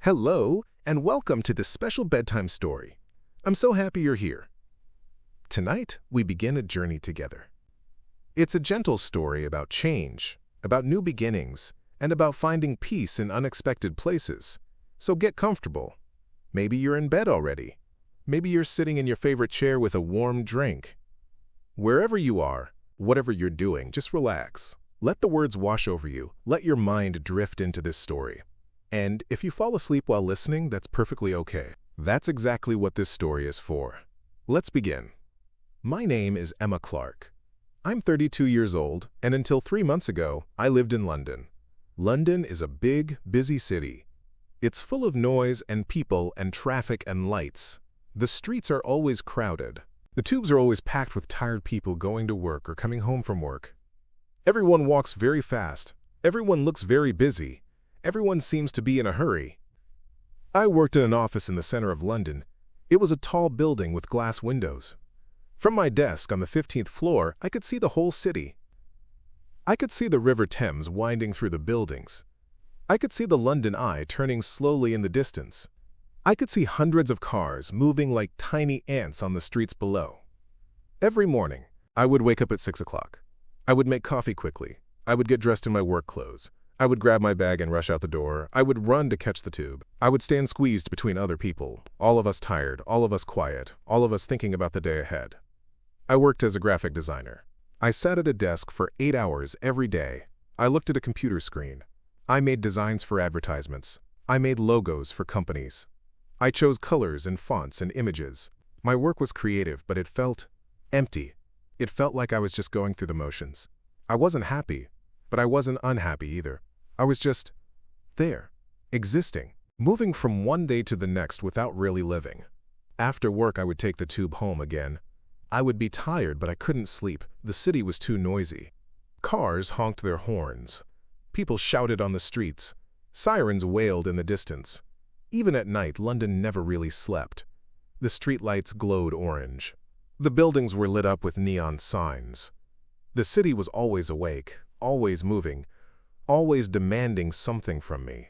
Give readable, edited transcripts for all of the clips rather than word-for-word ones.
Hello, and welcome to this special bedtime story. I'm so happy you're here. Tonight, we begin a journey together. It's a gentle story about change, about new beginnings, and about finding peace in unexpected places. So get comfortable. Maybe you're in bed already. Maybe you're sitting in your favorite chair with a warm drink. Wherever you are, whatever you're doing, just relax. Let the words wash over you. Let your mind drift into this story. And if you fall asleep while listening, that's perfectly okay. That's exactly what this story is for. Let's begin. My name is Emma Clark. I'm 32 years old, and until 3 months ago, I lived in London. London is a big, busy city. It's full of noise and people and traffic and lights. The streets are always crowded. The tubes are always packed with tired people going to work or coming home from work. Everyone walks very fast. Everyone looks very busy. Everyone seems to be in a hurry. I worked in an office in the center of London. It was a tall building with glass windows. From my desk on the 15th floor, I could see the whole city. I could see the River Thames winding through the buildings. I could see the London Eye turning slowly in the distance. I could see hundreds of cars moving like tiny ants on the streets below. Every morning, I would wake up at 6 o'clock. I would make coffee quickly. I would get dressed in my work clothes. I would grab my bag and rush out the door. I would run to catch the tube. I would stand squeezed between other people, all of us tired, all of us quiet, all of us thinking about the day ahead. I worked as a graphic designer. I sat at a desk for 8 hours every day. I looked at a computer screen. I made designs for advertisements. I made logos for companies. I chose colors and fonts and images. My work was creative, but it felt empty. It felt like I was just going through the motions. I wasn't happy, but I wasn't unhappy either. I was just there, existing, moving from one day to the next without really living. After work, I would take the tube home again. I would be tired, but I couldn't sleep. The city was too noisy. Cars honked their horns. People shouted on the streets. Sirens wailed in the distance. Even at night, London never really slept. The streetlights glowed orange. The buildings were lit up with neon signs. The city was always awake, always moving, always demanding something from me.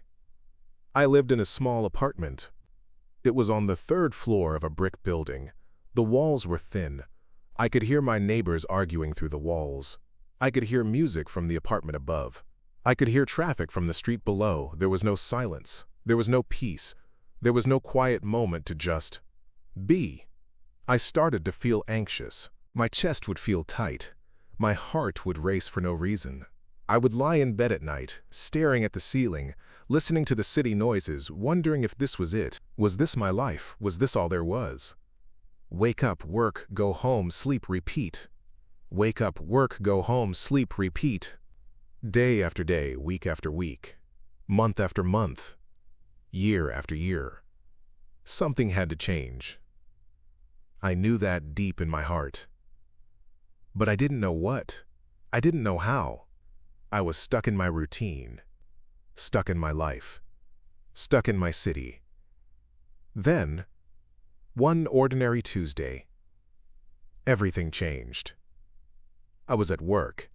I lived in a small apartment. It was on the 3rd floor of a brick building. The walls were thin. I could hear my neighbors arguing through the walls. I could hear music from the apartment above. I could hear traffic from the street below. There was no silence. There was no peace. There was no quiet moment to just be. I started to feel anxious. My chest would feel tight. My heart would race for no reason. I would lie in bed at night, staring at the ceiling, listening to the city noises, wondering if this was it. Was this my life? Was this all there was? Wake up, work, go home, sleep, repeat. Wake up, work, go home, sleep, repeat. Day after day, week after week, month after month, year after year. Something had to change. I knew that deep in my heart. But I didn't know what. I didn't know how. I was stuck in my routine, stuck in my life, stuck in my city. Then, one ordinary Tuesday, everything changed. I was at work,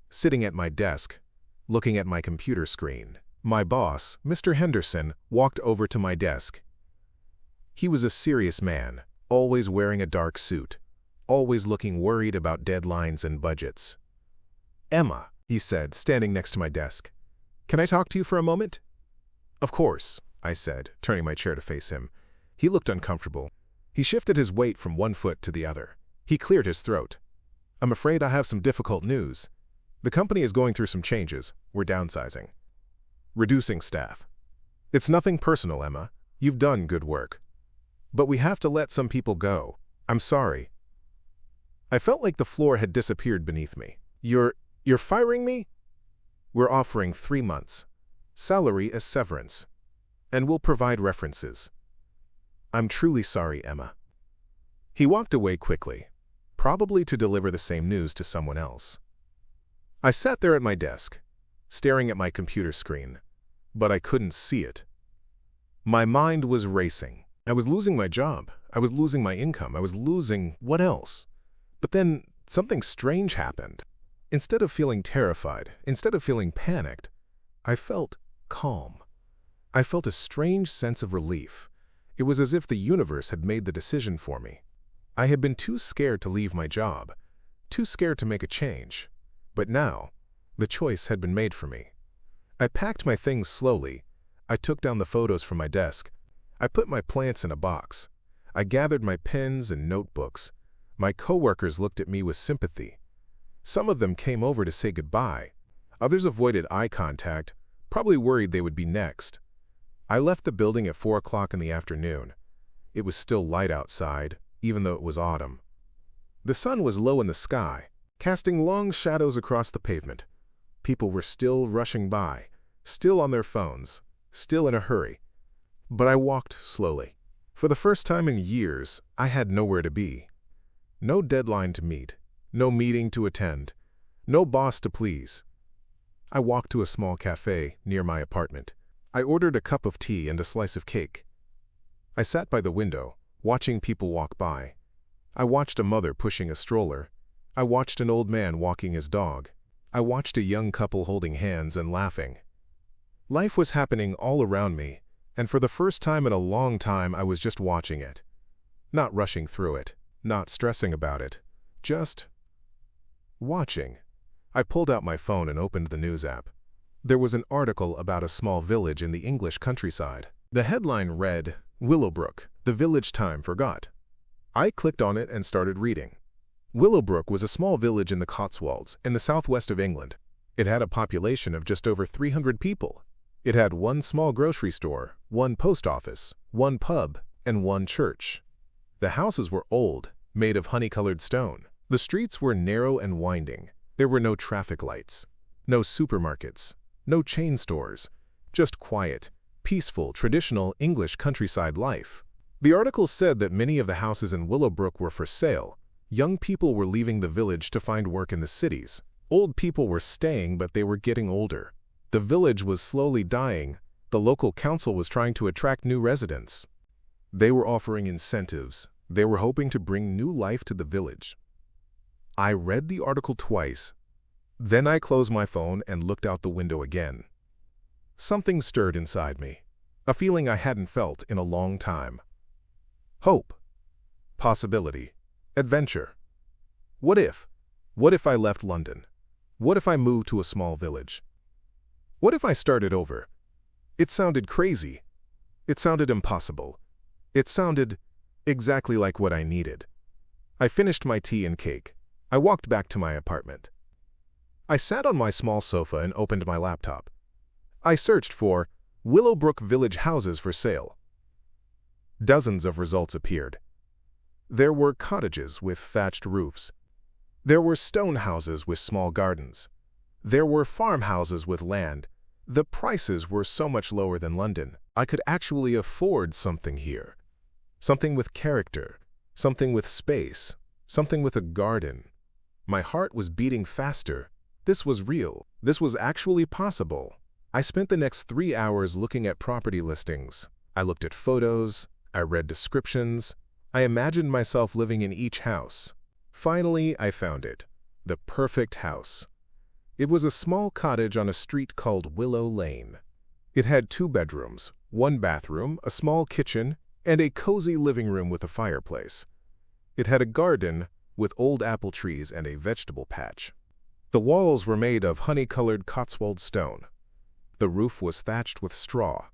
sitting at my desk, looking at my computer screen. My boss, Mr. Henderson, walked over to my desk. He was a serious man, always wearing a dark suit, always looking worried about deadlines and budgets. "Emma," he said, standing next to my desk. "Can I talk to you for a moment?" "Of course," I said, turning my chair to face him. He looked uncomfortable. He shifted his weight from one foot to the other. He cleared his throat. "I'm afraid I have some difficult news. The company is going through some changes. We're downsizing. Reducing staff. It's nothing personal, Emma. You've done good work. But we have to let some people go. I'm sorry." I felt like the floor had disappeared beneath me. You're firing me?" "We're offering 3 months. Salary as severance. And we'll provide references." "I'm truly sorry, Emma." He walked away quickly, probably to deliver the same news to someone else. I sat there at my desk, staring at my computer screen, but I couldn't see it. My mind was racing. I was losing my job. I was losing my income. I was losing what else? But then something strange happened. Instead of feeling terrified, instead of feeling panicked, I felt calm. I felt a strange sense of relief. It was as if the universe had made the decision for me. I had been too scared to leave my job, too scared to make a change. But now, the choice had been made for me. I packed my things slowly. I took down the photos from my desk. I put my plants in a box. I gathered my pens and notebooks. My coworkers looked at me with sympathy. Some of them came over to say goodbye. Others avoided eye contact, probably worried they would be next. I left the building at 4 o'clock in the afternoon. It was still light outside, even though it was autumn. The sun was low in the sky, casting long shadows across the pavement. People were still rushing by, still on their phones, still in a hurry. But I walked slowly. For the first time in years, I had nowhere to be. No deadline to meet, no meeting to attend, no boss to please. I walked to a small cafe near my apartment. I ordered a cup of tea and a slice of cake. I sat by the window, watching people walk by. I watched a mother pushing a stroller. I watched an old man walking his dog. I watched a young couple holding hands and laughing. Life was happening all around me, and for the first time in a long time I was just watching it. Not rushing through it, not stressing about it, just watching. I pulled out my phone and opened the news app. There was an article about a small village in the English countryside. The headline read, "Willowbrook, the village time forgot." I clicked on it and started reading. Willowbrook was a small village in the Cotswolds, in the southwest of England. It had a population of just over 300 people. It had one small grocery store, one post office, one pub, and one church. The houses were old, made of honey-colored stone. The streets were narrow and winding. There were no traffic lights, no supermarkets, no chain stores, just quiet, peaceful, traditional English countryside life. The article said that many of the houses in Willowbrook were for sale. Young people were leaving the village to find work in the cities. Old people were staying, but they were getting older. The village was slowly dying. The local council was trying to attract new residents. They were offering incentives. They were hoping to bring new life to the village. I read the article twice. Then I closed my phone and looked out the window again. Something stirred inside me, a feeling I hadn't felt in a long time. Hope, possibility, adventure. What if? What if I left London? What if I moved to a small village? What if I started over? It sounded crazy. It sounded impossible. It sounded exactly like what I needed. I finished my tea and cake. I walked back to my apartment. I sat on my small sofa and opened my laptop. I searched for Willowbrook Village houses for sale. Dozens of results appeared. There were cottages with thatched roofs. There were stone houses with small gardens. There were farmhouses with land. The prices were so much lower than London. I could actually afford something here. Something with character, something with space, something with a garden. My heart was beating faster. This was real. This was actually possible. I spent the next 3 hours looking at property listings. I looked at photos. I read descriptions. I imagined myself living in each house. Finally, I found it. The perfect house. It was a small cottage on a street called Willow Lane. It had 2 bedrooms, 1 bathroom, a small kitchen, and a cozy living room with a fireplace. It had a garden with old apple trees and a vegetable patch. The walls were made of honey-colored Cotswold stone. The roof was thatched with straw.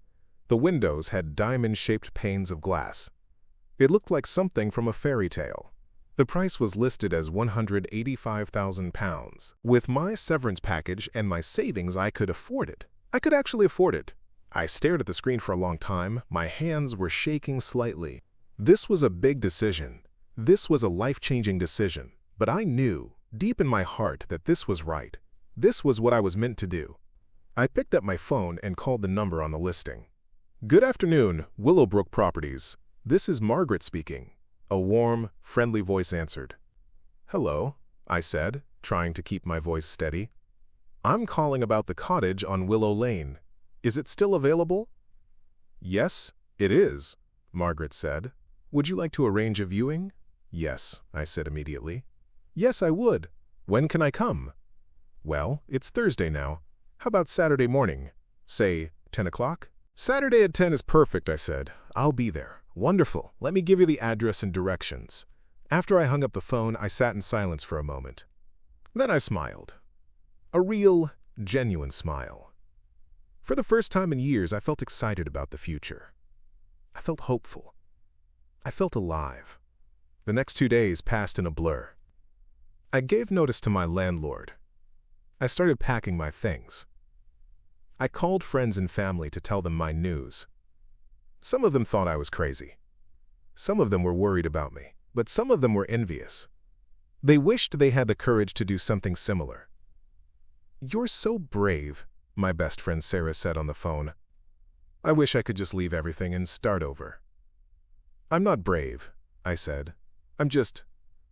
The windows had diamond-shaped panes of glass. It looked like something from a fairy tale. The price was listed as £185,000. With my severance package and my savings, I could afford it. I could actually afford it. I stared at the screen for a long time. My hands were shaking slightly. This was a big decision. This was a life-changing decision. But I knew, deep in my heart, that this was right. This was what I was meant to do. I picked up my phone and called the number on the listing. "Good afternoon, Willowbrook Properties. This is Margaret speaking." A warm, friendly voice answered. "Hello," I said, trying to keep my voice steady. "I'm calling about the cottage on Willow Lane. Is it still available?" "Yes, it is," Margaret said. "Would you like to arrange a viewing?" "Yes," I said immediately. "Yes, I would. When can I come?" "Well, it's Thursday now. How about Saturday morning? Say 10 o'clock?" "Saturday at 10 is perfect," I said. "I'll be there." "Wonderful. Let me give you the address and directions." After I hung up the phone, I sat in silence for a moment. Then I smiled. A real, genuine smile. For the first time in years, I felt excited about the future. I felt hopeful. I felt alive. The next 2 days passed in a blur. I gave notice to my landlord. I started packing my things. I called friends and family to tell them my news. Some of them thought I was crazy. Some of them were worried about me, but some of them were envious. They wished they had the courage to do something similar. "You're so brave," my best friend Sarah said on the phone. "I wish I could just leave everything and start over." "I'm not brave," I said. "I'm just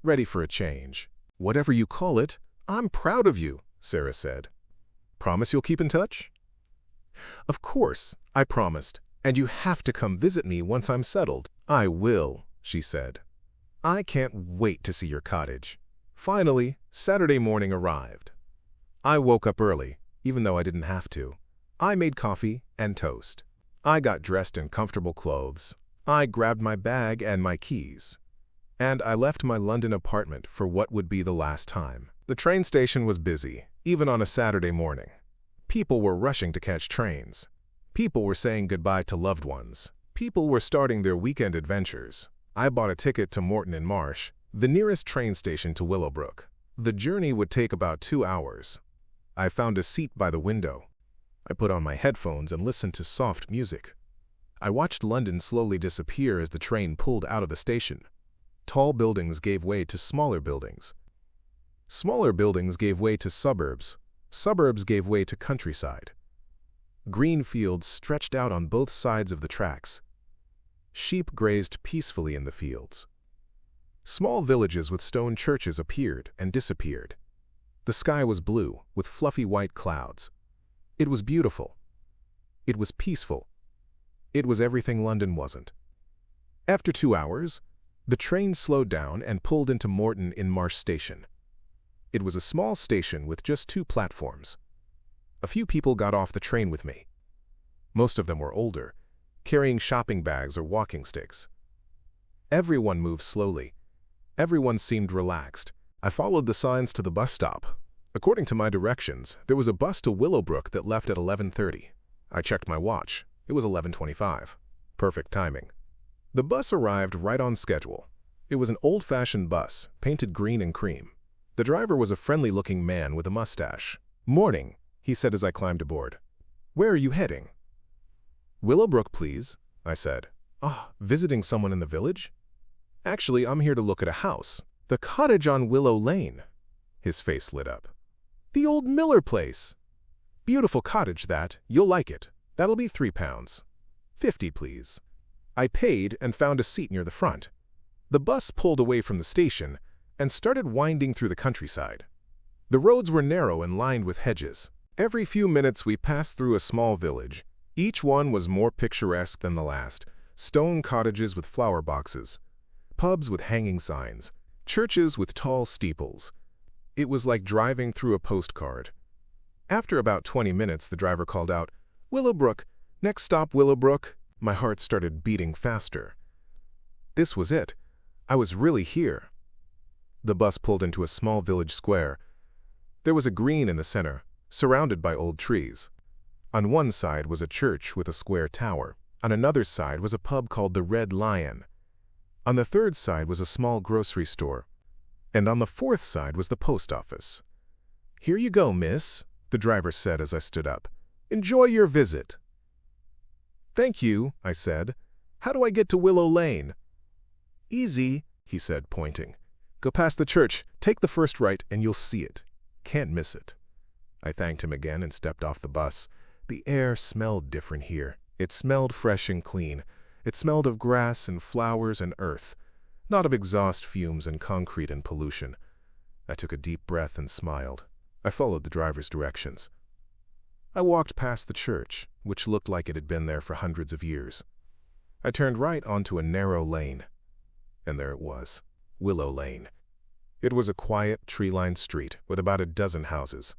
ready for a change." "Whatever you call it, I'm proud of you," Sarah said. "Promise you'll keep in touch?" "Of course," I promised, "and you have to come visit me once I'm settled." "I will," she said. "I can't wait to see your cottage." Finally, Saturday morning arrived. I woke up early, even though I didn't have to. I made coffee and toast. I got dressed in comfortable clothes. I grabbed my bag and my keys. And I left my London apartment for what would be the last time. The train station was busy, even on a Saturday morning. People were rushing to catch trains. People were saying goodbye to loved ones. People were starting their weekend adventures. I bought a ticket to Moreton in Marsh, the nearest train station to Willowbrook. The journey would take about 2 hours. I found a seat by the window. I put on my headphones and listened to soft music. I watched London slowly disappear as the train pulled out of the station. Tall buildings gave way to smaller buildings. Smaller buildings gave way to suburbs. Suburbs gave way to countryside. Green fields stretched out on both sides of the tracks. Sheep grazed peacefully in the fields. Small villages with stone churches appeared and disappeared. The sky was blue, with fluffy white clouds. It was beautiful. It was peaceful. It was everything London wasn't. After 2 hours, the train slowed down and pulled into Moreton in Marsh Station. It was a small station with just 2 platforms. A few people got off the train with me. Most of them were older, carrying shopping bags or walking sticks. Everyone moved slowly. Everyone seemed relaxed. I followed the signs to the bus stop. According to my directions, there was a bus to Willowbrook that left at 11:30. I checked my watch. It was 11:25. Perfect timing. The bus arrived right on schedule. It was an old-fashioned bus, painted green and cream. The driver was a friendly-looking man with a mustache. "Morning," he said as I climbed aboard. "Where are you heading?" "Willowbrook, please," I said. "Ah, visiting someone in the village?" "Actually, I'm here to look at a house. The cottage on Willow Lane." His face lit up. "The old Miller place. Beautiful cottage that. You'll like it. That'll be £3. 50, please." I paid and found a seat near the front. The bus pulled away from the station and started winding through the countryside. The roads were narrow and lined with hedges. Every few minutes we passed through a small village. Each one was more picturesque than the last. Stone cottages with flower boxes, pubs with hanging signs, churches with tall steeples. It was like driving through a postcard. After about 20 minutes, the driver called out, "Willowbrook, next stop Willowbrook." My heart started beating faster. This was it. I was really here. The bus pulled into a small village square. There was a green in the center, surrounded by old trees. On one side was a church with a square tower. On another side was a pub called the Red Lion. On the third side was a small grocery store. And on the fourth side was the post office. "Here you go, miss," the driver said as I stood up. "Enjoy your visit." "Thank you," I said. "How do I get to Willow Lane?" "Easy," he said, pointing. "Go past the church, take the first right, and you'll see it. Can't miss it." I thanked him again and stepped off the bus. The air smelled different here. It smelled fresh and clean. It smelled of grass and flowers and earth, not of exhaust fumes and concrete and pollution. I took a deep breath and smiled. I followed the driver's directions. I walked past the church, which looked like it had been there for hundreds of years. I turned right onto a narrow lane. And there it was, Willow Lane. It was a quiet, tree-lined street with about a dozen houses.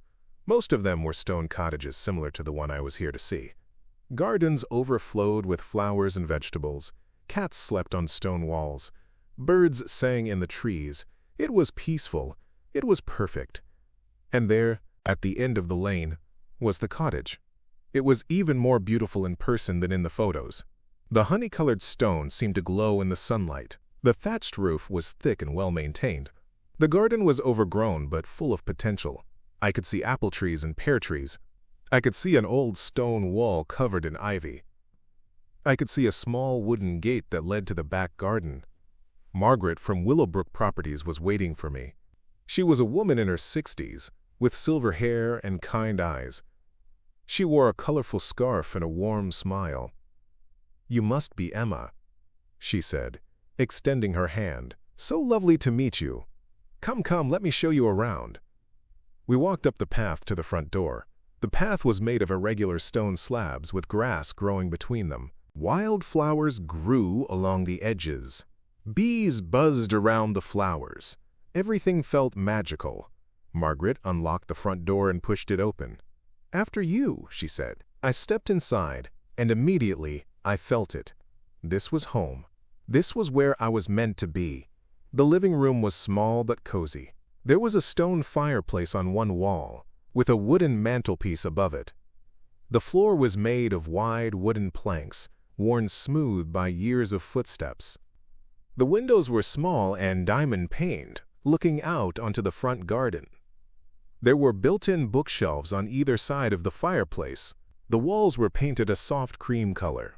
Most of them were stone cottages similar to the one I was here to see. Gardens overflowed with flowers and vegetables. Cats slept on stone walls. Birds sang in the trees. It was peaceful. It was perfect. And there, at the end of the lane, was the cottage. It was even more beautiful in person than in the photos. The honey-colored stone seemed to glow in the sunlight. The thatched roof was thick and well-maintained. The garden was overgrown but full of potential. I could see apple trees and pear trees. I could see an old stone wall covered in ivy. I could see a small wooden gate that led to the back garden. Margaret from Willowbrook Properties was waiting for me. She was a woman in her 60s, with silver hair and kind eyes. She wore a colorful scarf and a warm smile. "You must be Emma," she said, extending her hand. "So lovely to meet you. Come, come, let me show you around." We walked up the path to the front door. The path was made of irregular stone slabs with grass growing between them. Wild flowers grew along the edges. Bees buzzed around the flowers. Everything felt magical. Margaret unlocked the front door and pushed it open. "After you," she said. I stepped inside, and immediately I felt it. This was home. This was where I was meant to be. The living room was small but cozy. There was a stone fireplace on one wall, with a wooden mantelpiece above it. The floor was made of wide wooden planks, worn smooth by years of footsteps. The windows were small and diamond-paned, looking out onto the front garden. There were built-in bookshelves on either side of the fireplace. The walls were painted a soft cream color.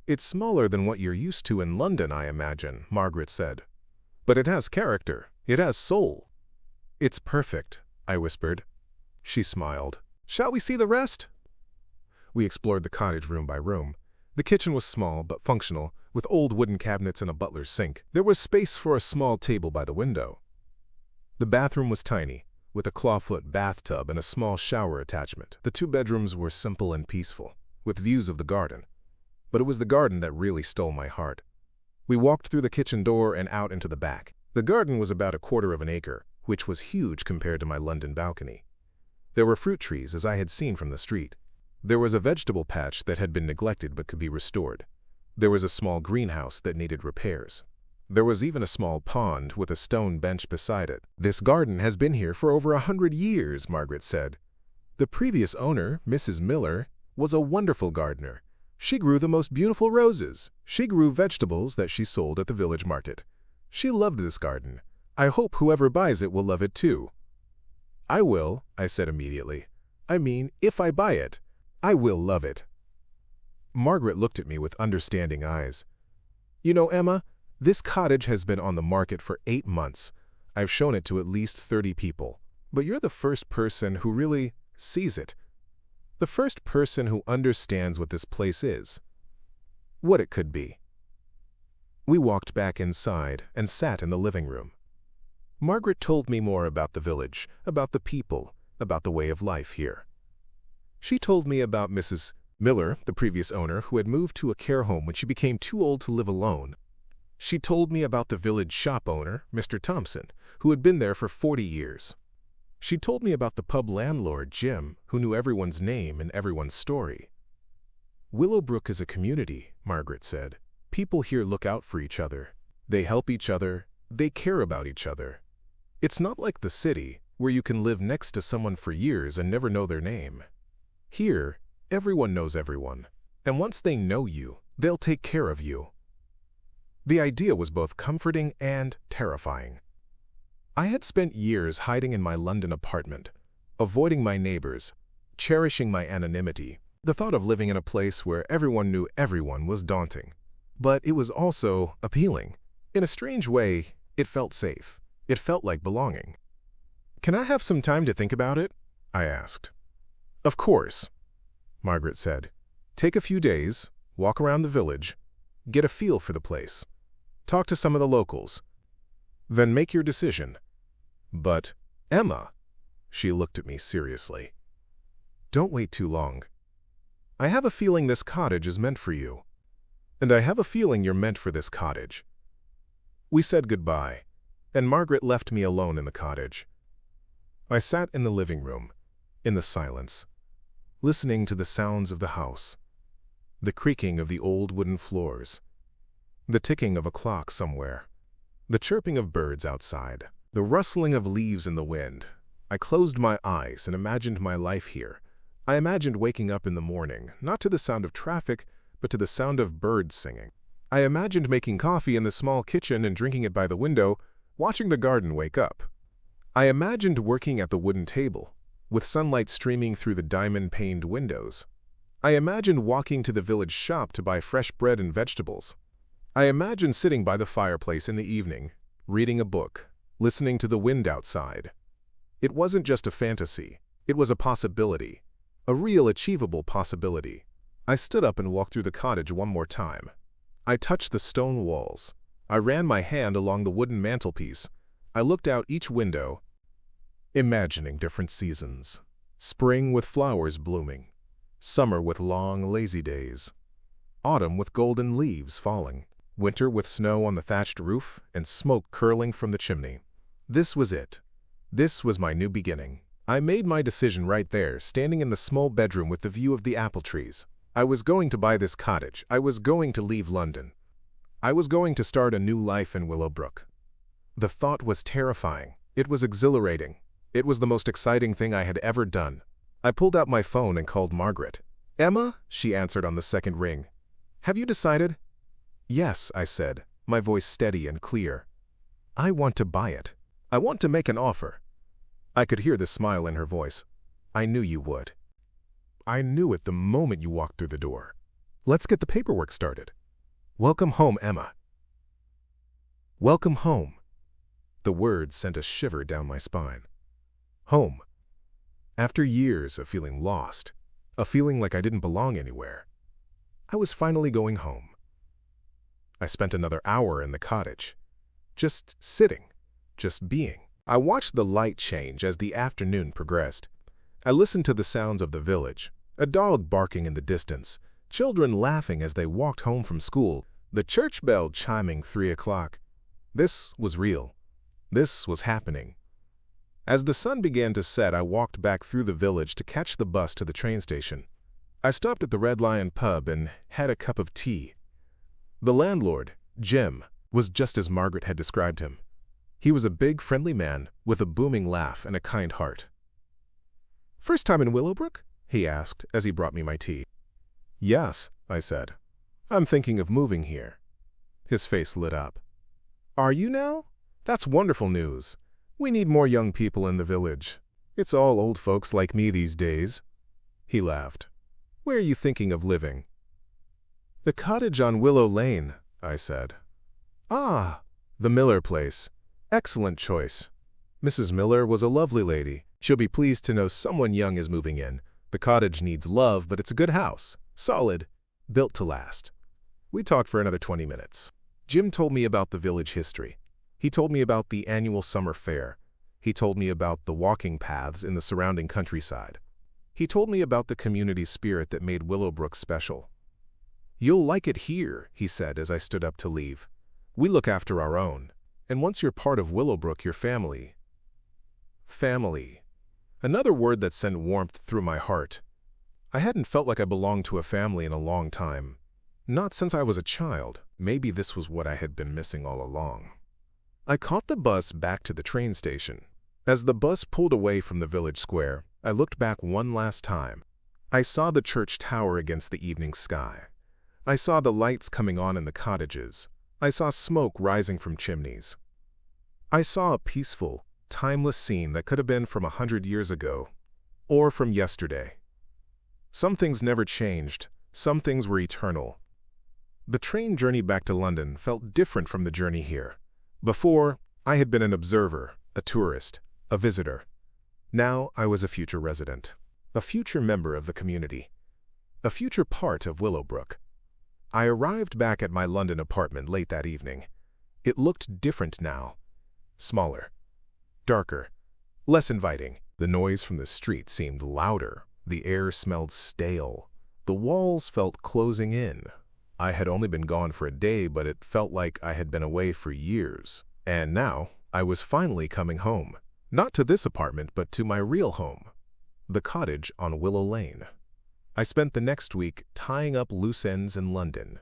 "It's smaller than what you're used to in London, I imagine," Margaret said. "But it has character. It has soul." "It's perfect," I whispered. She smiled. "Shall we see the rest?" We explored the cottage room by room. The kitchen was small but functional, with old wooden cabinets and a butler's sink. There was space for a small table by the window. The bathroom was tiny, with a clawfoot bathtub and a small shower attachment. The two bedrooms were simple and peaceful, with views of the garden. But it was the garden that really stole my heart. We walked through the kitchen door and out into the back. The garden was about 1/4 of an acre, which was huge compared to my London balcony. There were fruit trees, as I had seen from the street. There was a vegetable patch that had been neglected but could be restored. There was a small greenhouse that needed repairs. There was even a small pond with a stone bench beside it. "This garden has been here for over 100 years, Margaret said. "The previous owner, Mrs. Miller, was a wonderful gardener. She grew the most beautiful roses. She grew vegetables that she sold at the village market. She loved this garden. I hope whoever buys it will love it too." "I will," I said immediately. "I mean, if I buy it, I will love it." Margaret looked at me with understanding eyes. "You know, Emma, this cottage has been on the market for 8 months. I've shown it to at least 30 people. But you're the first person who really sees it. The first person who understands what this place is. What it could be." We walked back inside and sat in the living room. Margaret told me more about the village, about the people, about the way of life here. She told me about Mrs. Miller, the previous owner, who had moved to a care home when she became too old to live alone. She told me about the village shop owner, Mr. Thompson, who had been there for 40 years. She told me about the pub landlord, Jim, who knew everyone's name and everyone's story. "Willowbrook is a community," Margaret said. "People here look out for each other. They help each other. They care about each other. It's not like the city, where you can live next to someone for years and never know their name. Here, everyone knows everyone, and once they know you, they'll take care of you." The idea was both comforting and terrifying. I had spent years hiding in my London apartment, avoiding my neighbors, cherishing my anonymity. The thought of living in a place where everyone knew everyone was daunting. But it was also appealing. In a strange way, it felt safe. It felt like belonging. "Can I have some time to think about it?" I asked. "Of course," Margaret said. "Take a few days, walk around the village, get a feel for the place. Talk to some of the locals. Then make your decision. But, Emma," she looked at me seriously, "don't wait too long. I have a feeling this cottage is meant for you. And I have a feeling you're meant for this cottage." We said goodbye, and Margaret left me alone in the cottage. I sat in the living room, in the silence, listening to the sounds of the house. the creaking of the old wooden floors, the ticking of a clock somewhere, the chirping of birds outside, the rustling of leaves in the wind. I closed my eyes and imagined my life here. I imagined waking up in the morning, not to the sound of traffic, but to the sound of birds singing. I imagined making coffee in the small kitchen and drinking it by the window, watching the garden wake up. I imagined working at the wooden table, with sunlight streaming through the diamond-paned windows. I imagined walking to the village shop to buy fresh bread and vegetables. I imagined sitting by the fireplace in the evening, reading a book, listening to the wind outside. It wasn't just a fantasy, it was a possibility, a real achievable possibility. I stood up and walked through the cottage one more time. I touched the stone walls. I ran my hand along the wooden mantelpiece. I looked out each window, imagining different seasons. Spring with flowers blooming, summer with long, lazy days, autumn with golden leaves falling, winter with snow on the thatched roof and smoke curling from the chimney. This was it. This was my new beginning. I made my decision right there, standing in the small bedroom with the view of the apple trees. I was going to buy this cottage. I was going to leave London. I was going to start a new life in Willowbrook. The thought was terrifying. It was exhilarating. It was the most exciting thing I had ever done. I pulled out my phone and called Margaret. "Emma," she answered on the second ring. "Have you decided?" "Yes," I said, my voice steady and clear. "I want to buy it. I want to make an offer." I could hear the smile in her voice. "I knew you would. I knew it the moment you walked through the door. Let's get the paperwork started. Welcome home, Emma." Welcome home. The words sent a shiver down my spine. Home. After years of feeling lost, a feeling like I didn't belong anywhere, I was finally going home. I spent another hour in the cottage, just sitting, just being. I watched the light change as the afternoon progressed. I listened to the sounds of the village, a dog barking in the distance, children laughing as they walked home from school, the church bell chiming 3 o'clock. This was real. This was happening. As the sun began to set, I walked back through the village to catch the bus to the train station. I stopped at the Red Lion pub and had a cup of tea. The landlord, Jim, was just as Margaret had described him. He was a big, friendly man with a booming laugh and a kind heart. "First time in Willowbrook?" he asked as he brought me my tea. "Yes," I said. "I'm thinking of moving here." His face lit up. "Are you now? That's wonderful news. We need more young people in the village. It's all old folks like me these days." He laughed. "Where are you thinking of living?" "The cottage on Willow Lane," I said. "Ah, the Miller place. Excellent choice. Mrs. Miller was a lovely lady. She'll be pleased to know someone young is moving in. The cottage needs love, but it's a good house. Solid. Built to last." We talked for another 20 minutes. Jim told me about the village history. He told me about the annual summer fair. He told me about the walking paths in the surrounding countryside. He told me about the community spirit that made Willowbrook special. "You'll like it here," he said as I stood up to leave. "We look after our own. And once you're part of Willowbrook, your family." Family. Another word that sent warmth through my heart. I hadn't felt like I belonged to a family in a long time. Not since I was a child. Maybe this was what I had been missing all along. I caught the bus back to the train station. As the bus pulled away from the village square, I looked back one last time. I saw the church tower against the evening sky. I saw the lights coming on in the cottages. I saw smoke rising from chimneys. I saw a peaceful, timeless scene that could have been from 100 years ago, or from yesterday. Some things never changed. Some things were eternal. The train journey back to London felt different from the journey here. Before, I had been an observer, a tourist, a visitor. Now I was a future resident, a future member of the community, a future part of Willowbrook. I arrived back at my London apartment late that evening. It looked different now. Smaller, darker, less inviting. The noise from the street seemed louder. The air smelled stale. The walls felt closing in. I had only been gone for a day, but it felt like I had been away for years. And now, I was finally coming home. Not to this apartment, but to my real home, the cottage on Willow Lane. I spent the next week tying up loose ends in London.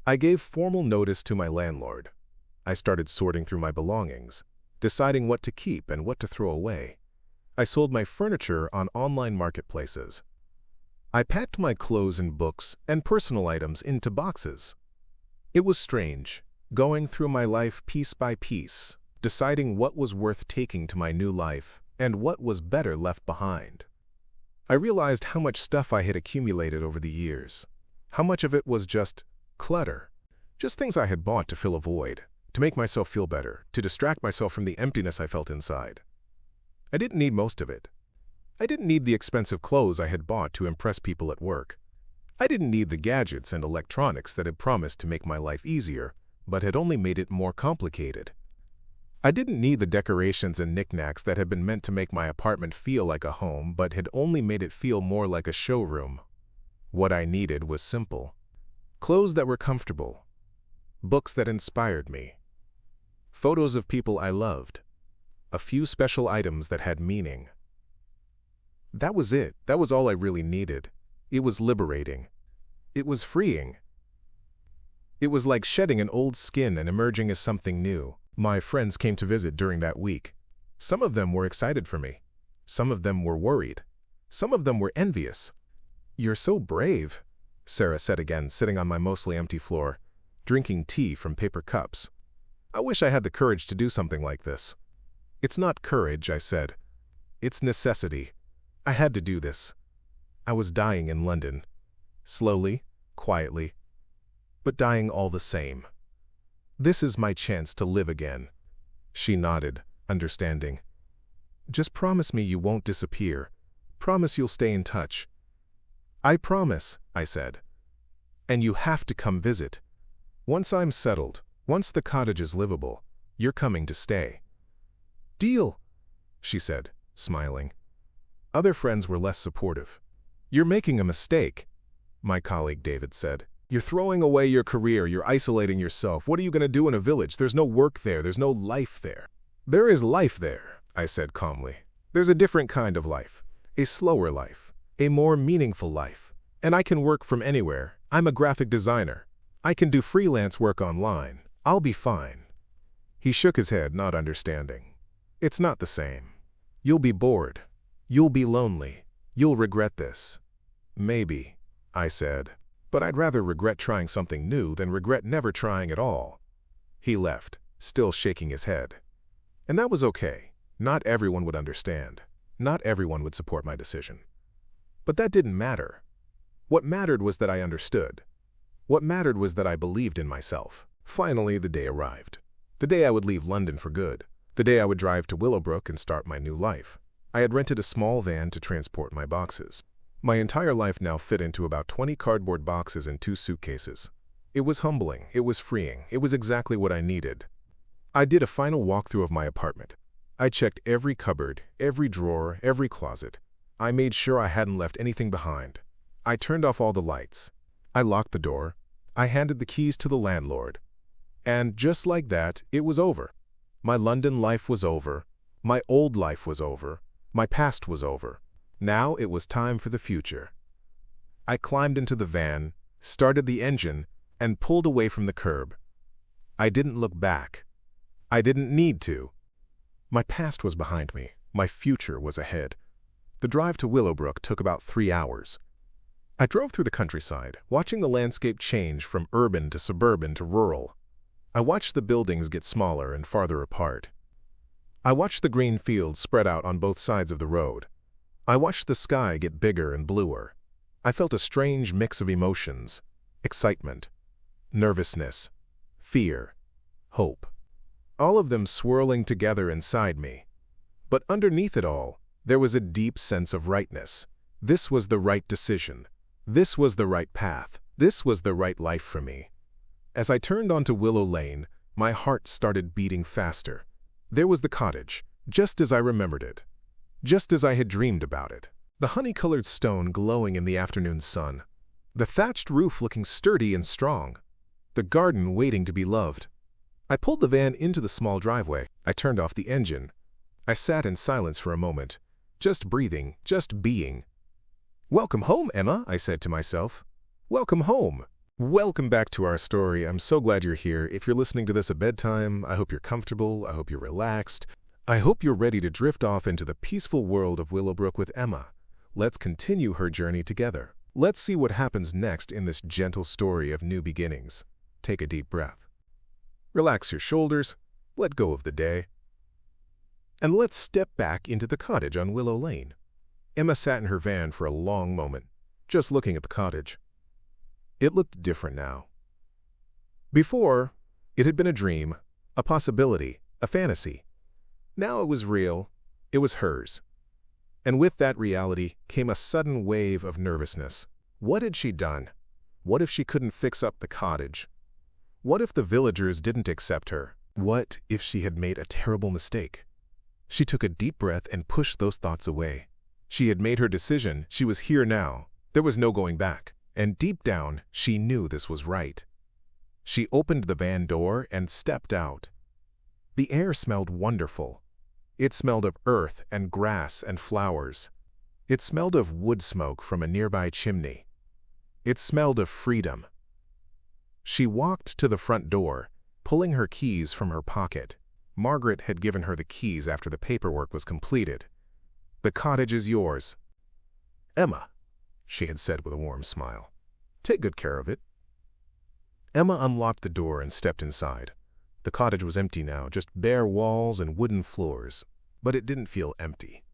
I gave formal notice to my landlord. I started sorting through my belongings, deciding what to keep and what to throw away. I sold my furniture on online marketplaces. I packed my clothes and books and personal items into boxes. It was strange, going through my life piece by piece, deciding what was worth taking to my new life and what was better left behind. I realized how much stuff I had accumulated over the years. How much of it was just clutter. Just things I had bought to fill a void, to make myself feel better, to distract myself from the emptiness I felt inside. I didn't need most of it. I didn't need the expensive clothes I had bought to impress people at work. I didn't need the gadgets and electronics that had promised to make my life easier, but had only made it more complicated. I didn't need the decorations and knickknacks that had been meant to make my apartment feel like a home, but had only made it feel more like a showroom. What I needed was simple. Clothes that were comfortable. Books that inspired me. Photos of people I loved. A few special items that had meaning. That was it. That was all I really needed. It was liberating. It was freeing. It was like shedding an old skin and emerging as something new. My friends came to visit during that week. Some of them were excited for me. Some of them were worried. Some of them were envious. "You're so brave," Sarah said again, sitting on my mostly empty floor, drinking tea from paper cups. "I wish I had the courage to do something like this." "It's not courage," I said. "It's necessity. I had to do this." I was dying in London. Slowly, quietly, but dying all the same. This is my chance to live again. She nodded, understanding. "Just promise me you won't disappear. Promise you'll stay in touch." "I promise," I said. "And you have to come visit. Once I'm settled, once the cottage is livable, you're coming to stay." "Deal," she said, smiling. Other friends were less supportive. "You're making a mistake," my colleague David said. "You're throwing away your career, you're isolating yourself. What are you going to do in a village? There's no work there, there's no life there." "There is life there," I said calmly. "There's a different kind of life, a slower life, a more meaningful life. And I can work from anywhere. I'm a graphic designer. I can do freelance work online. I'll be fine." He shook his head, not understanding. "It's not the same. You'll be bored. You'll be lonely. You'll regret this." "Maybe," I said. "But I'd rather regret trying something new than regret never trying at all." He left, still shaking his head. And that was okay. Not everyone would understand. Not everyone would support my decision. But that didn't matter. What mattered was that I understood. What mattered was that I believed in myself. Finally, the day arrived. The day I would leave London for good. The day I would drive to Willowbrook and start my new life. I had rented a small van to transport my boxes. My entire life now fit into about 20 cardboard boxes and 2 suitcases. It was humbling, it was freeing, it was exactly what I needed. I did a final walkthrough of my apartment. I checked every cupboard, every drawer, every closet. I made sure I hadn't left anything behind. I turned off all the lights. I locked the door. I handed the keys to the landlord. And just like that, it was over. My London life was over. My old life was over. My past was over. Now it was time for the future. I climbed into the van, started the engine, and pulled away from the curb. I didn't look back. I didn't need to. My past was behind me. My future was ahead. The drive to Willowbrook took about 3 hours. I drove through the countryside, watching the landscape change from urban to suburban to rural. I watched the buildings get smaller and farther apart. I watched the green fields spread out on both sides of the road. I watched the sky get bigger and bluer. I felt a strange mix of emotions: excitement, nervousness, fear, hope. All of them swirling together inside me. But underneath it all, there was a deep sense of rightness. This was the right decision. This was the right path. This was the right life for me. As I turned onto Willow Lane, my heart started beating faster. There was the cottage, just as I remembered it. Just as I had dreamed about it. The honey-colored stone glowing in the afternoon sun. The thatched roof looking sturdy and strong. The garden waiting to be loved. I pulled the van into the small driveway. I turned off the engine. I sat in silence for a moment, just breathing, just being. "Welcome home, Emma," I said to myself. "Welcome home." Welcome back to our story. I'm so glad you're here. If you're listening to this at bedtime, I hope you're comfortable. I hope you're relaxed. I hope you're ready to drift off into the peaceful world of Willowbrook with Emma. Let's continue her journey together. Let's see what happens next in this gentle story of new beginnings. Take a deep breath. Relax your shoulders. Let go of the day. And let's step back into the cottage on Willow Lane. Emma sat in her van for a long moment, just looking at the cottage. It looked different now. Before, it had been a dream, a possibility, a fantasy. Now it was real. It was hers. And with that reality came a sudden wave of nervousness. What had she done? What if she couldn't fix up the cottage? What if the villagers didn't accept her? What if she had made a terrible mistake? She took a deep breath and pushed those thoughts away. She had made her decision. She was here now. There was no going back. And deep down, she knew this was right. She opened the van door and stepped out. The air smelled wonderful. It smelled of earth and grass and flowers. It smelled of wood smoke from a nearby chimney. It smelled of freedom. She walked to the front door, pulling her keys from her pocket. Margaret had given her the keys after the paperwork was completed. "The cottage is yours." "Emma," she had said with a warm smile, "take good care of it." Emma unlocked the door and stepped inside. The cottage was empty now, just bare walls and wooden floors. But it didn't feel empty.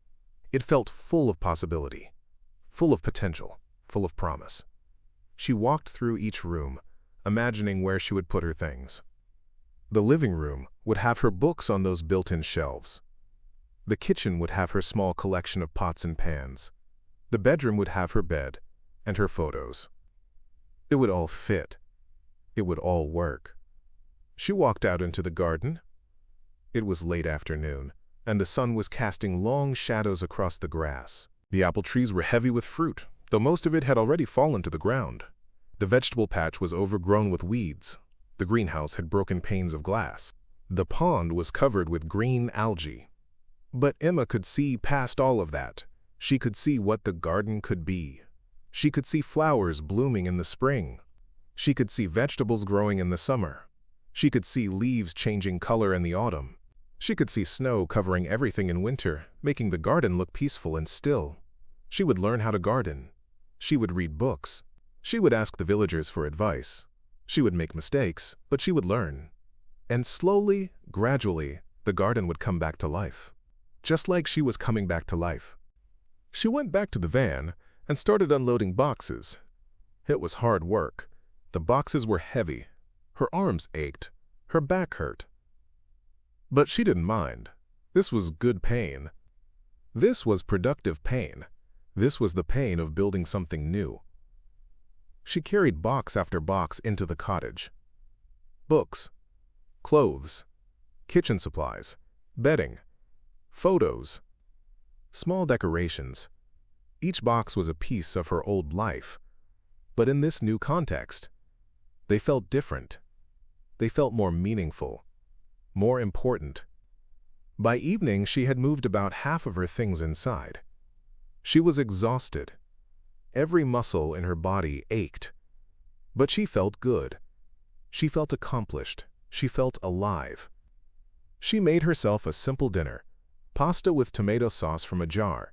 It felt full of possibility, full of potential, full of promise. She walked through each room, imagining where she would put her things. The living room would have her books on those built-in shelves. The kitchen would have her small collection of pots and pans. The bedroom would have her bed and her photos. It would all fit. It would all work. She walked out into the garden. It was late afternoon, and the sun was casting long shadows across the grass. The apple trees were heavy with fruit, though most of it had already fallen to the ground. The vegetable patch was overgrown with weeds. The greenhouse had broken panes of glass. The pond was covered with green algae. But Emma could see past all of that. She could see what the garden could be. She could see flowers blooming in the spring. She could see vegetables growing in the summer. She could see leaves changing color in the autumn. She could see snow covering everything in winter, making the garden look peaceful and still. She would learn how to garden. She would read books. She would ask the villagers for advice. She would make mistakes, but she would learn. And slowly, gradually, the garden would come back to life. Just like she was coming back to life. She went back to the van and started unloading boxes. It was hard work. The boxes were heavy. Her arms ached. Her back hurt. But she didn't mind. This was good pain. This was productive pain. This was the pain of building something new. She carried box after box into the cottage. Books, clothes, kitchen supplies, bedding, photos, small decorations. Each box was a piece of her old life. But in this new context, they felt different. They felt more meaningful, more important. By evening, she had moved about half of her things inside. She was exhausted. Every muscle in her body ached. But she felt good. She felt accomplished. She felt alive. She made herself a simple dinner, pasta with tomato sauce from a jar.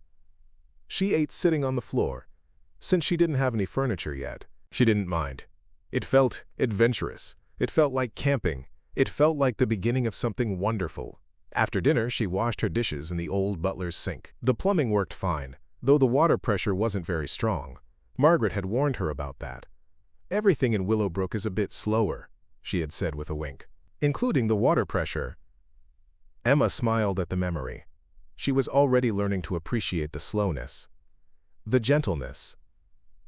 She ate sitting on the floor. Since she didn't have any furniture yet, she didn't mind. It felt adventurous. It felt like camping. It felt like the beginning of something wonderful. After dinner, she washed her dishes in the old butler's sink. The plumbing worked fine, though the water pressure wasn't very strong. Margaret had warned her about that. "Everything in Willowbrook is a bit slower," she had said with a wink, "including the water pressure." Emma smiled at the memory. She was already learning to appreciate the slowness, the gentleness,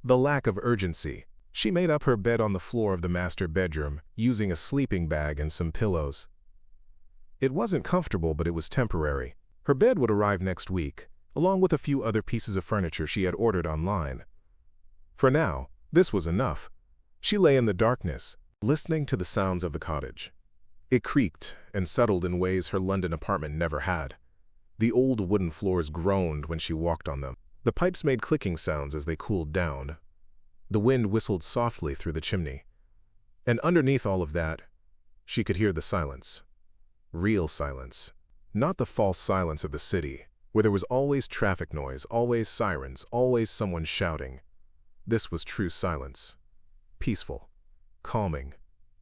the lack of urgency. She made up her bed on the floor of the master bedroom, using a sleeping bag and some pillows. It wasn't comfortable, but it was temporary. Her bed would arrive next week, along with a few other pieces of furniture she had ordered online. For now, this was enough. She lay in the darkness, listening to the sounds of the cottage. It creaked and settled in ways her London apartment never had. The old wooden floors groaned when she walked on them. The pipes made clicking sounds as they cooled down. The wind whistled softly through the chimney. And underneath all of that, she could hear the silence. Real silence. Not the false silence of the city, where there was always traffic noise, always sirens, always someone shouting. This was true silence. Peaceful, calming,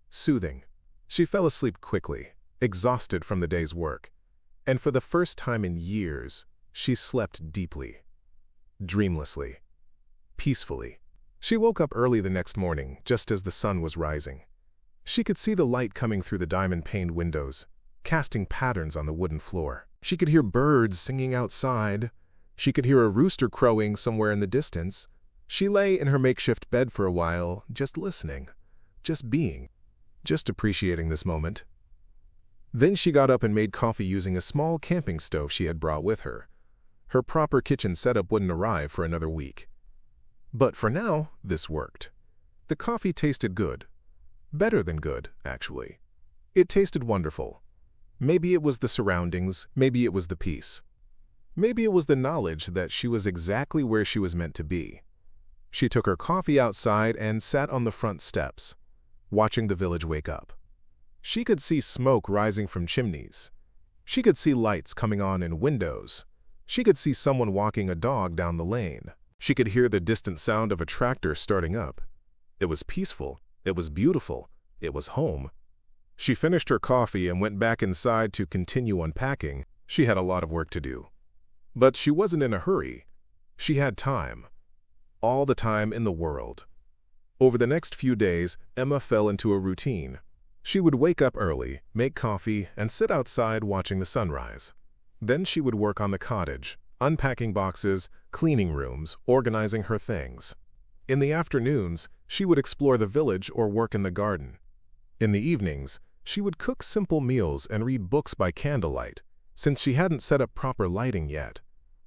soothing. She fell asleep quickly, exhausted from the day's work. And for the first time in years, she slept deeply, dreamlessly, peacefully. She woke up early the next morning, just as the sun was rising. She could see the light coming through the diamond-paned windows, casting patterns on the wooden floor. She could hear birds singing outside. She could hear a rooster crowing somewhere in the distance. She lay in her makeshift bed for a while, just listening, just being, just appreciating this moment. Then she got up and made coffee using a small camping stove she had brought with her. Her proper kitchen setup wouldn't arrive for another week. But for now, this worked. The coffee tasted good. Better than good, actually. It tasted wonderful. Maybe it was the surroundings, maybe it was the peace. Maybe it was the knowledge that she was exactly where she was meant to be. She took her coffee outside and sat on the front steps, watching the village wake up. She could see smoke rising from chimneys. She could see lights coming on in windows. She could see someone walking a dog down the lane. She could hear the distant sound of a tractor starting up. It was peaceful. It was beautiful. It was home. She finished her coffee and went back inside to continue unpacking. She had a lot of work to do. But she wasn't in a hurry. She had time. All the time in the world. Over the next few days, Emma fell into a routine. She would wake up early, make coffee, and sit outside watching the sunrise. Then she would work on the cottage, unpacking boxes, cleaning rooms, organizing her things. In the afternoons, she would explore the village or work in the garden. In the evenings, she would cook simple meals and read books by candlelight, since she hadn't set up proper lighting yet.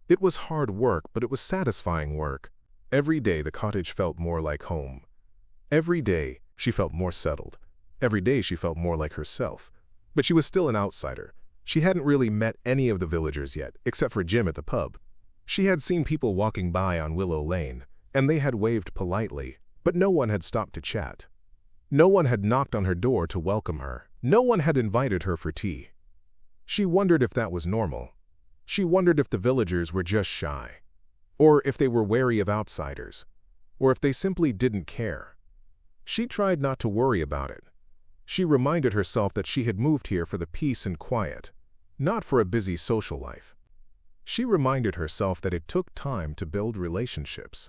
It was hard work, but it was satisfying work. Every day the cottage felt more like home. Every day she felt more settled. Every day she felt more like herself. But she was still an outsider. She hadn't really met any of the villagers yet, except for Jim at the pub. She had seen people walking by on Willow Lane, and they had waved politely, but no one had stopped to chat. No one had knocked on her door to welcome her. No one had invited her for tea. She wondered if that was normal. She wondered if the villagers were just shy, or if they were wary of outsiders, or if they simply didn't care. She tried not to worry about it. She reminded herself that she had moved here for the peace and quiet, not for a busy social life. She reminded herself that it took time to build relationships.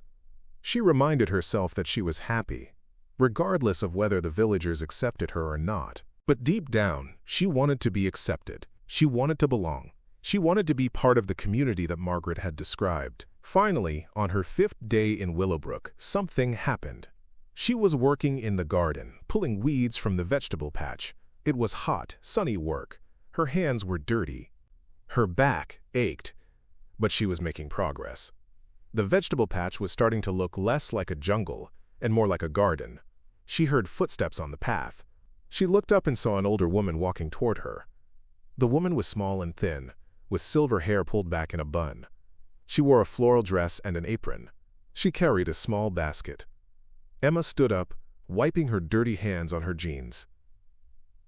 She reminded herself that she was happy, regardless of whether the villagers accepted her or not. But deep down, she wanted to be accepted. She wanted to belong. She wanted to be part of the community that Margaret had described. Finally, on her 5th day in Willowbrook, something happened. She was working in the garden, pulling weeds from the vegetable patch. It was hot, sunny work. Her hands were dirty. Her back ached, but she was making progress. The vegetable patch was starting to look less like a jungle and more like a garden. She heard footsteps on the path. She looked up and saw an older woman walking toward her. The woman was small and thin, with silver hair pulled back in a bun. She wore a floral dress and an apron. She carried a small basket. Emma stood up, wiping her dirty hands on her jeans.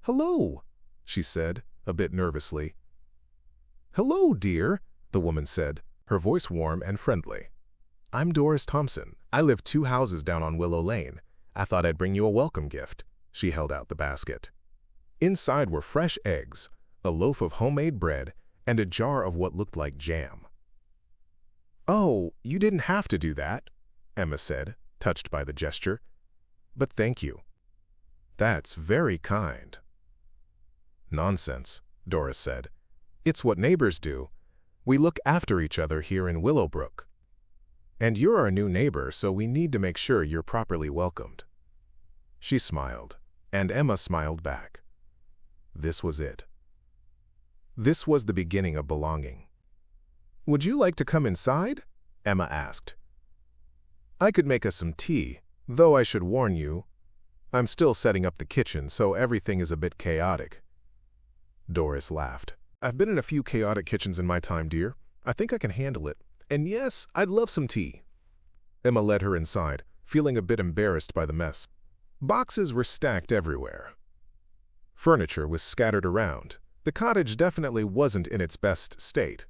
"Hello," she said, a bit nervously. "Hello, dear," the woman said, her voice warm and friendly. "I'm Doris Thompson. I live 2 houses down on Willow Lane. I thought I'd bring you a welcome gift." She held out the basket. Inside were fresh eggs, a loaf of homemade bread, and a jar of what looked like jam. "Oh, you didn't have to do that," Emma said, touched by the gesture. "But thank you. That's very kind." "Nonsense," Doris said. "It's what neighbors do. We look after each other here in Willowbrook. And you're our new neighbor, so we need to make sure you're properly welcomed." She smiled, and Emma smiled back. This was it. This was the beginning of belonging. "Would you like to come inside?" Emma asked. "I could make us some tea, though I should warn you, I'm still setting up the kitchen, so everything is a bit chaotic." Doris laughed. "I've been in a few chaotic kitchens in my time, dear. I think I can handle it. And yes, I'd love some tea. Emma led her inside, feeling a bit embarrassed by the mess. Boxes were stacked everywhere. Furniture was scattered around. The cottage definitely wasn't in its best state.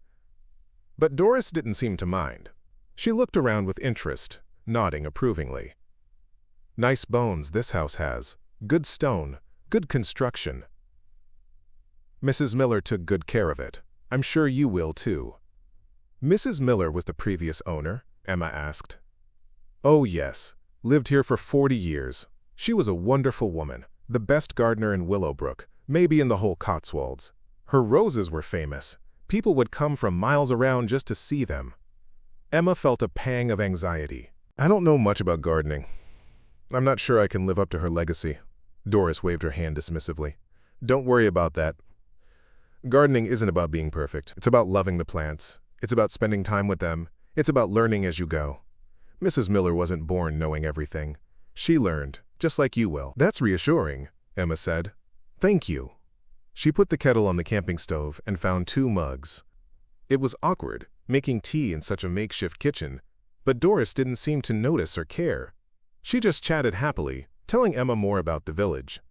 But Doris didn't seem to mind. She looked around with interest, nodding approvingly. Nice bones this house has. Good stone, good construction. Mrs. Miller took good care of it. I'm sure you will too. Mrs. Miller was the previous owner? Emma asked. Oh yes, lived here for 40 years. She was a wonderful woman, the best gardener in Willowbrook, maybe in the whole Cotswolds. Her roses were famous. People would come from miles around just to see them. Emma felt a pang of anxiety. I don't know much about gardening. I'm not sure I can live up to her legacy. Doris waved her hand dismissively. Don't worry about that. Gardening isn't about being perfect. It's about loving the plants. It's about spending time with them. It's about learning as you go. Mrs. Miller wasn't born knowing everything. She learned, just like you will. That's reassuring, Emma said. Thank you. She put the kettle on the camping stove and found 2 mugs. It was awkward, making tea in such a makeshift kitchen, but Doris didn't seem to notice or care. She just chatted happily, telling Emma more about the village.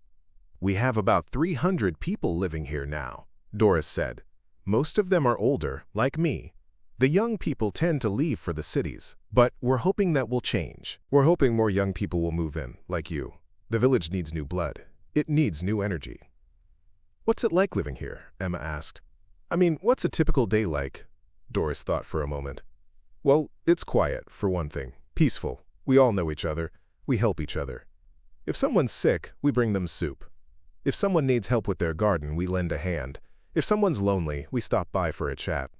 We have about 300 people living here now, Doris said. Most of them are older, like me. The young people tend to leave for the cities, but we're hoping that will change. We're hoping more young people will move in, like you. The village needs new blood. It needs new energy. What's it like living here? Emma asked. I mean, what's a typical day like? Doris thought for a moment. Well, it's quiet, for one thing. Peaceful. We all know each other. We help each other. If someone's sick, we bring them soup. If someone needs help with their garden, we lend a hand. If someone's lonely, we stop by for a chat.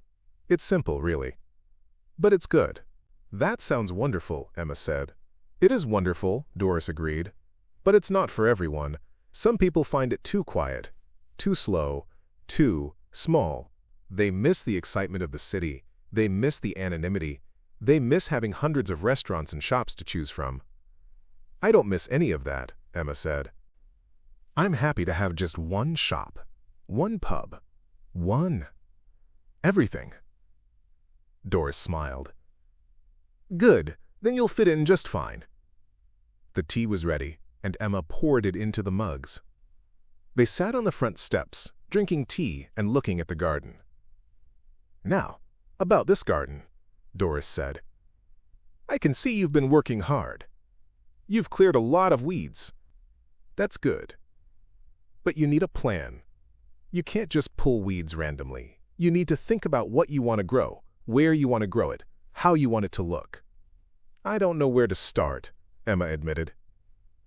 It's simple, really. But it's good. That sounds wonderful, Emma said. It is wonderful, Doris agreed. But it's not for everyone. Some people find it too quiet, too slow, too small. They miss the excitement of the city. They miss the anonymity. They miss having hundreds of restaurants and shops to choose from. I don't miss any of that, Emma said. I'm happy to have just one shop, one pub, one everything. Doris smiled. Good, then you'll fit in just fine. The tea was ready, and Emma poured it into the mugs. They sat on the front steps, drinking tea and looking at the garden. Now, about this garden, Doris said. I can see you've been working hard. You've cleared a lot of weeds. That's good. But you need a plan. You can't just pull weeds randomly. You need to think about what you want to grow, where you want to grow it, how you want it to look. I don't know where to start, Emma admitted.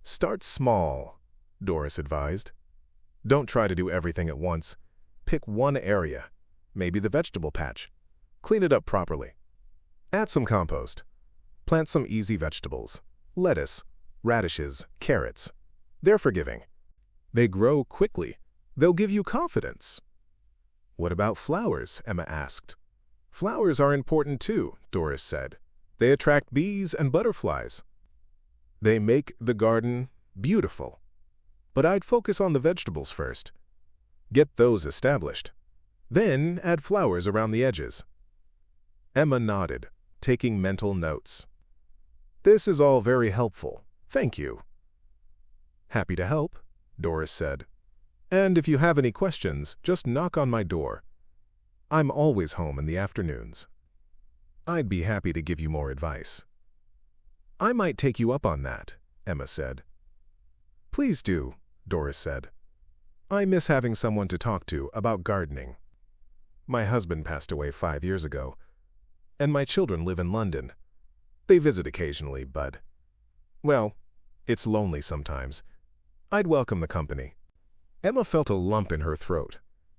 Start small, Doris advised. Don't try to do everything at once. Pick one area, maybe the vegetable patch. Clean it up properly. Add some compost. Plant some easy vegetables. Lettuce, radishes, carrots. They're forgiving. They grow quickly. They'll give you confidence. What about flowers? Emma asked. Flowers are important too, Doris said. They attract bees and butterflies. They make the garden beautiful. But I'd focus on the vegetables first. Get those established. Then add flowers around the edges. Emma nodded, taking mental notes. This is all very helpful. Thank you. Happy to help, Doris said. And if you have any questions, just knock on my door. I'm always home in the afternoons. I'd be happy to give you more advice. I might take you up on that, Emma said. Please do, Doris said. I miss having someone to talk to about gardening. My husband passed away 5 years ago, and my children live in London. They visit occasionally, but, well, it's lonely sometimes. I'd welcome the company. Emma felt a lump in her throat.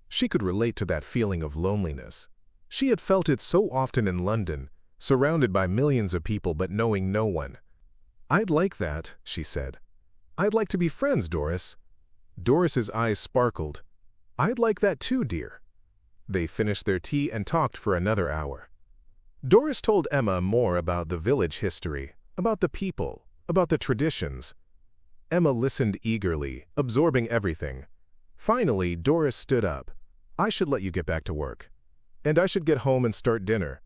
She could relate to that feeling of loneliness. She had felt it so often in London, surrounded by millions of people but knowing no one. I'd like that, she said. I'd like to be friends, Doris. Doris's eyes sparkled. I'd like that too, dear. They finished their tea and talked for another hour. Doris told Emma more about the village history, about the people, about the traditions. Emma listened eagerly, absorbing everything. Finally, Doris stood up. I should let you get back to work. And I should get home and start dinner.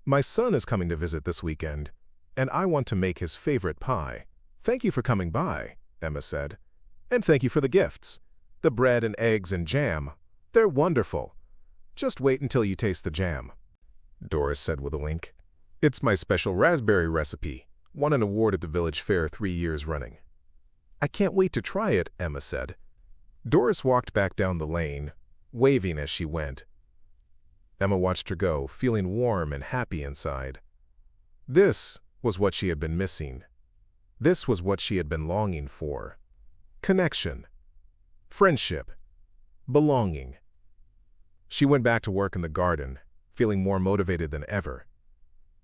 My son is coming to visit this weekend, and I want to make his favorite pie. Thank you for coming by, Emma said. And thank you for the gifts. The bread and eggs and jam. They're wonderful. Just wait until you taste the jam, Doris said with a wink. It's my special raspberry recipe. Won an award at the village fair 3 years running. I can't wait to try it, Emma said. Doris walked back down the lane, waving as she went. Emma watched her go, feeling warm and happy inside. This was what she had been missing. This was what she had been longing for. Connection. Friendship. Belonging. She went back to work in the garden, feeling more motivated than ever.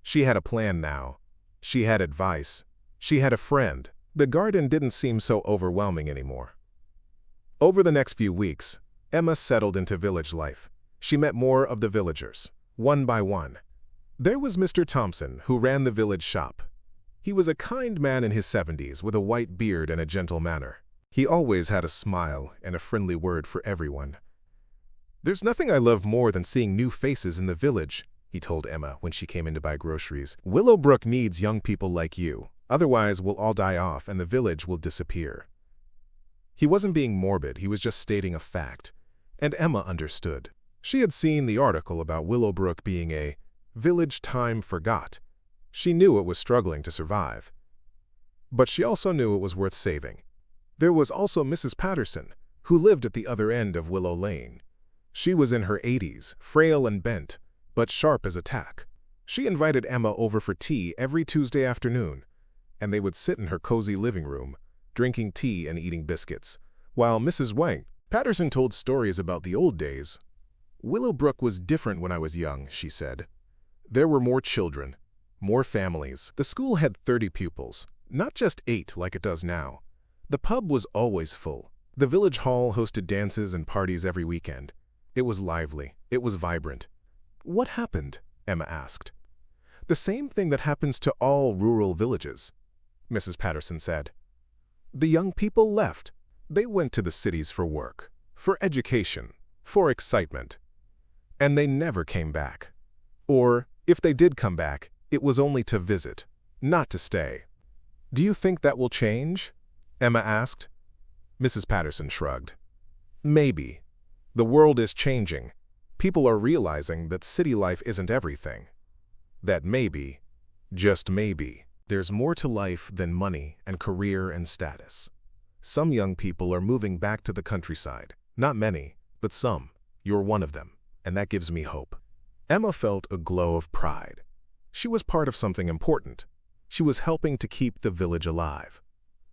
She had a plan now. She had advice. She had a friend. The garden didn't seem so overwhelming anymore. Over the next few weeks, Emma settled into village life. She met more of the villagers, one by one. There was Mr. Thompson, who ran the village shop. He was a kind man in his 70s with a white beard and a gentle manner. He always had a smile and a friendly word for everyone. There's nothing I love more than seeing new faces in the village, he told Emma when she came in to buy groceries. Willowbrook needs young people like you. Otherwise, we'll all die off and the village will disappear. He wasn't being morbid, he was just stating a fact. And Emma understood. She had seen the article about Willowbrook being a village time forgot. She knew it was struggling to survive. But she also knew it was worth saving. There was also Mrs. Patterson, who lived at the other end of Willow Lane. She was in her 80s, frail and bent, but sharp as a tack. She invited Emma over for tea every Tuesday afternoon, and they would sit in her cozy living room, drinking tea and eating biscuits, while Mrs. Wang Patterson told stories about the old days. Willowbrook was different when I was young, she said. There were more children, more families. The school had 30 pupils, not just 8 like it does now. The pub was always full. The village hall hosted dances and parties every weekend. It was lively. It was vibrant. What happened? Emma asked. The same thing that happens to all rural villages, Mrs. Patterson said. The young people left. They went to the cities for work, for education, for excitement. And they never came back. Or, if they did come back, it was only to visit, not to stay. Do you think that will change? Emma asked. Mrs. Patterson shrugged. Maybe. The world is changing. People are realizing that city life isn't everything. That maybe, just maybe, there's more to life than money and career and status. Some young people are moving back to the countryside. Not many, but some. You're one of them, and that gives me hope. Emma felt a glow of pride. She was part of something important. She was helping to keep the village alive.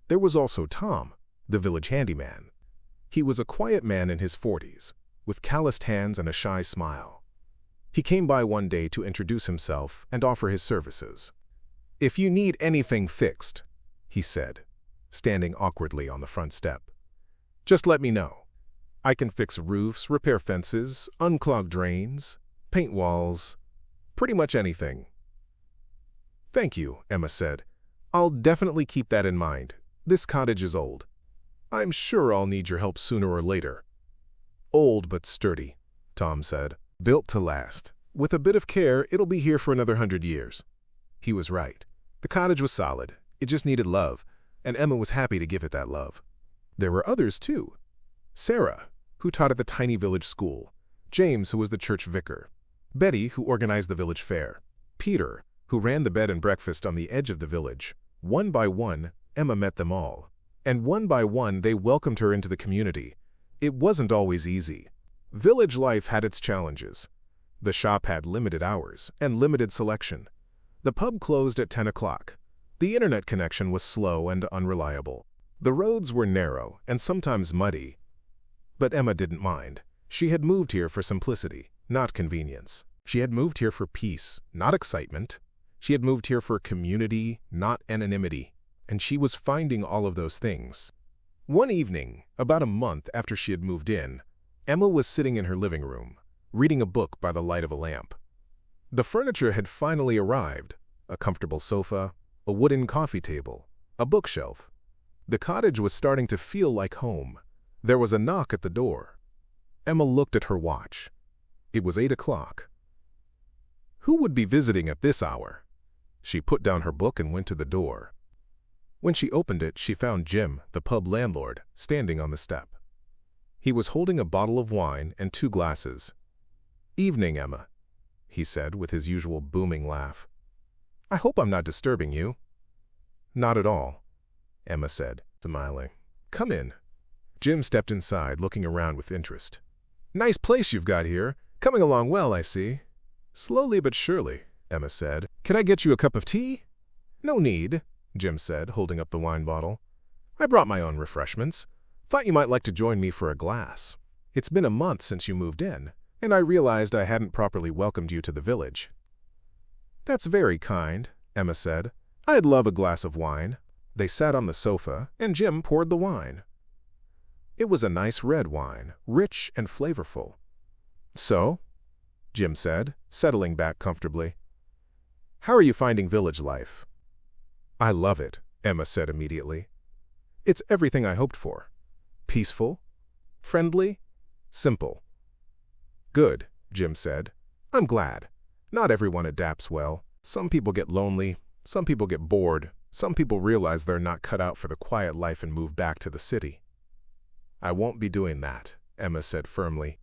There was also Tom, the village handyman. He was a quiet man in his 40s, with calloused hands and a shy smile. He came by one day to introduce himself and offer his services. If you need anything fixed, he said, standing awkwardly on the front step, just let me know. I can fix roofs, repair fences, unclog drains, paint walls, pretty much anything. Thank you, Emma said. I'll definitely keep that in mind. This cottage is old. I'm sure I'll need your help sooner or later. Old but sturdy, Tom said. Built to last. With a bit of care, it'll be here for another 100 years. He was right. The cottage was solid. It just needed love, and Emma was happy to give it that love. There were others, too. Sarah, who taught at the tiny village school. James, who was the church vicar. Betty, who organized the village fair. Peter, who ran the bed and breakfast on the edge of the village. One by one, Emma met them all. And one by one, they welcomed her into the community. It wasn't always easy. Village life had its challenges. The shop had limited hours and limited selection. The pub closed at 10 o'clock. The internet connection was slow and unreliable. The roads were narrow and sometimes muddy. But Emma didn't mind. She had moved here for simplicity, not convenience. She had moved here for peace, not excitement. She had moved here for community, not anonymity. And she was finding all of those things. One evening, about a month after she had moved in, Emma was sitting in her living room, reading a book by the light of a lamp. The furniture had finally arrived: a comfortable sofa, a wooden coffee table, a bookshelf. The cottage was starting to feel like home. There was a knock at the door. Emma looked at her watch. It was 8 o'clock. Who would be visiting at this hour? She put down her book and went to the door. When she opened it, she found Jim, the pub landlord, standing on the step. He was holding a bottle of wine and 2 glasses. "Evening, Emma," he said with his usual booming laugh. "I hope I'm not disturbing you." "Not at all," Emma said, smiling. "Come in." Jim stepped inside, looking around with interest. "Nice place you've got here. Coming along well, I see." "Slowly but surely," Emma said. "Can I get you a cup of tea?" "No need," Jim said, holding up the wine bottle. "I brought my own refreshments. Thought you might like to join me for a glass. It's been a month since you moved in, and I realized I hadn't properly welcomed you to the village." "That's very kind," Emma said. "I'd love a glass of wine." They sat on the sofa, and Jim poured the wine. It was a nice red wine, rich and flavorful. "So?" Jim said, settling back comfortably. "How are you finding village life?" "I love it," Emma said immediately. "It's everything I hoped for. Peaceful, friendly, simple." "Good," Jim said. "I'm glad. Not everyone adapts well. Some people get lonely, some people get bored, some people realize they're not cut out for the quiet life and move back to the city." "I won't be doing that," Emma said firmly.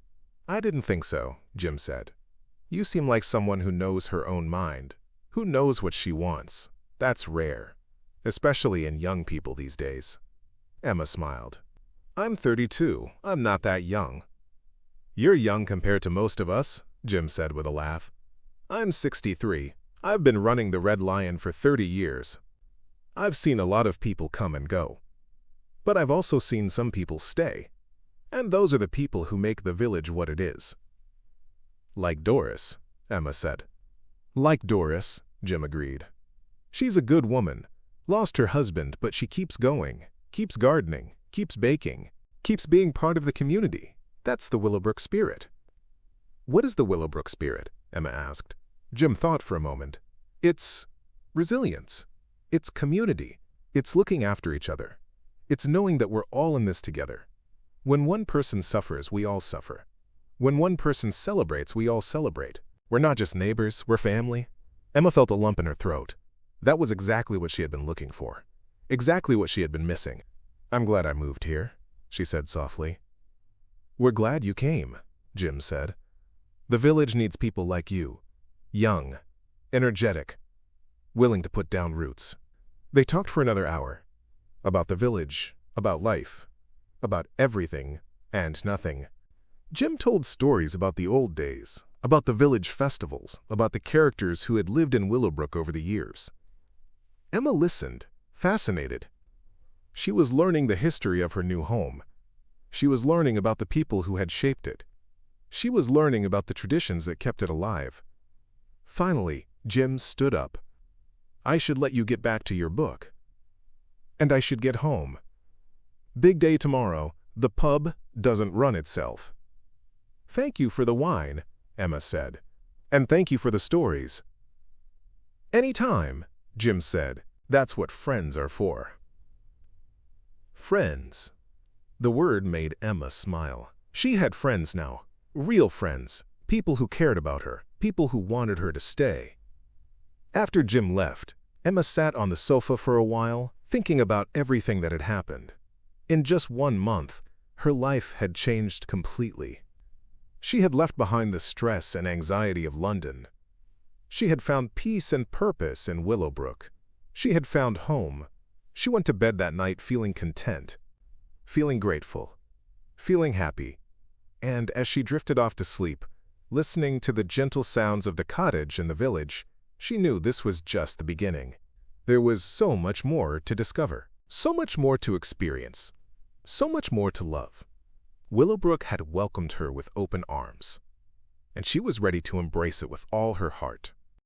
"I didn't think so," Jim said. "You seem like someone who knows her own mind, who knows what she wants. That's rare, especially in young people these days." Emma smiled. "I'm 32. I'm not that young." "You're young compared to most of us," Jim said with a laugh. "I'm 63. I've been running the Red Lion for 30 years. I've seen a lot of people come and go. But I've also seen some people stay. And those are the people who make the village what it is." "Like Doris," Emma said. "Like Doris," Jim agreed. "She's a good woman. Lost her husband, but she keeps going, keeps gardening, keeps baking, keeps being part of the community. That's the Willowbrook spirit." "What is the Willowbrook spirit?" Emma asked. Jim thought for a moment. "It's resilience. It's community. It's looking after each other. It's knowing that we're all in this together. When one person suffers, we all suffer. When one person celebrates, we all celebrate. We're not just neighbors, we're family." Emma felt a lump in her throat. That was exactly what she had been looking for. Exactly what she had been missing. "I'm glad I moved here," she said softly. "We're glad you came," Jim said. "The village needs people like you. Young, energetic, willing to put down roots." They talked for another hour. About the village, about life, about everything and nothing. Jim told stories about the old days, about the village festivals, about the characters who had lived in Willowbrook over the years. Emma listened, fascinated. She was learning the history of her new home. She was learning about the people who had shaped it. She was learning about the traditions that kept it alive. Finally, Jim stood up. "I should let you get back to your book. And I should get home. Big day tomorrow. The pub doesn't run itself." "Thank you for the wine," Emma said. "And thank you for the stories." "Any time," Jim said. "That's what friends are for." Friends. The word made Emma smile. She had friends now. Real friends. People who cared about her. People who wanted her to stay. After Jim left, Emma sat on the sofa for a while, thinking about everything that had happened. In just 1 month, her life had changed completely. She had left behind the stress and anxiety of London. She had found peace and purpose in Willowbrook. She had found home. She went to bed that night feeling content, feeling grateful, feeling happy. And as she drifted off to sleep, listening to the gentle sounds of the cottage in the village, she knew this was just the beginning. There was so much more to discover, so much more to experience, so much more to love. Willowbrook had welcomed her with open arms, and she was ready to embrace it with all her heart.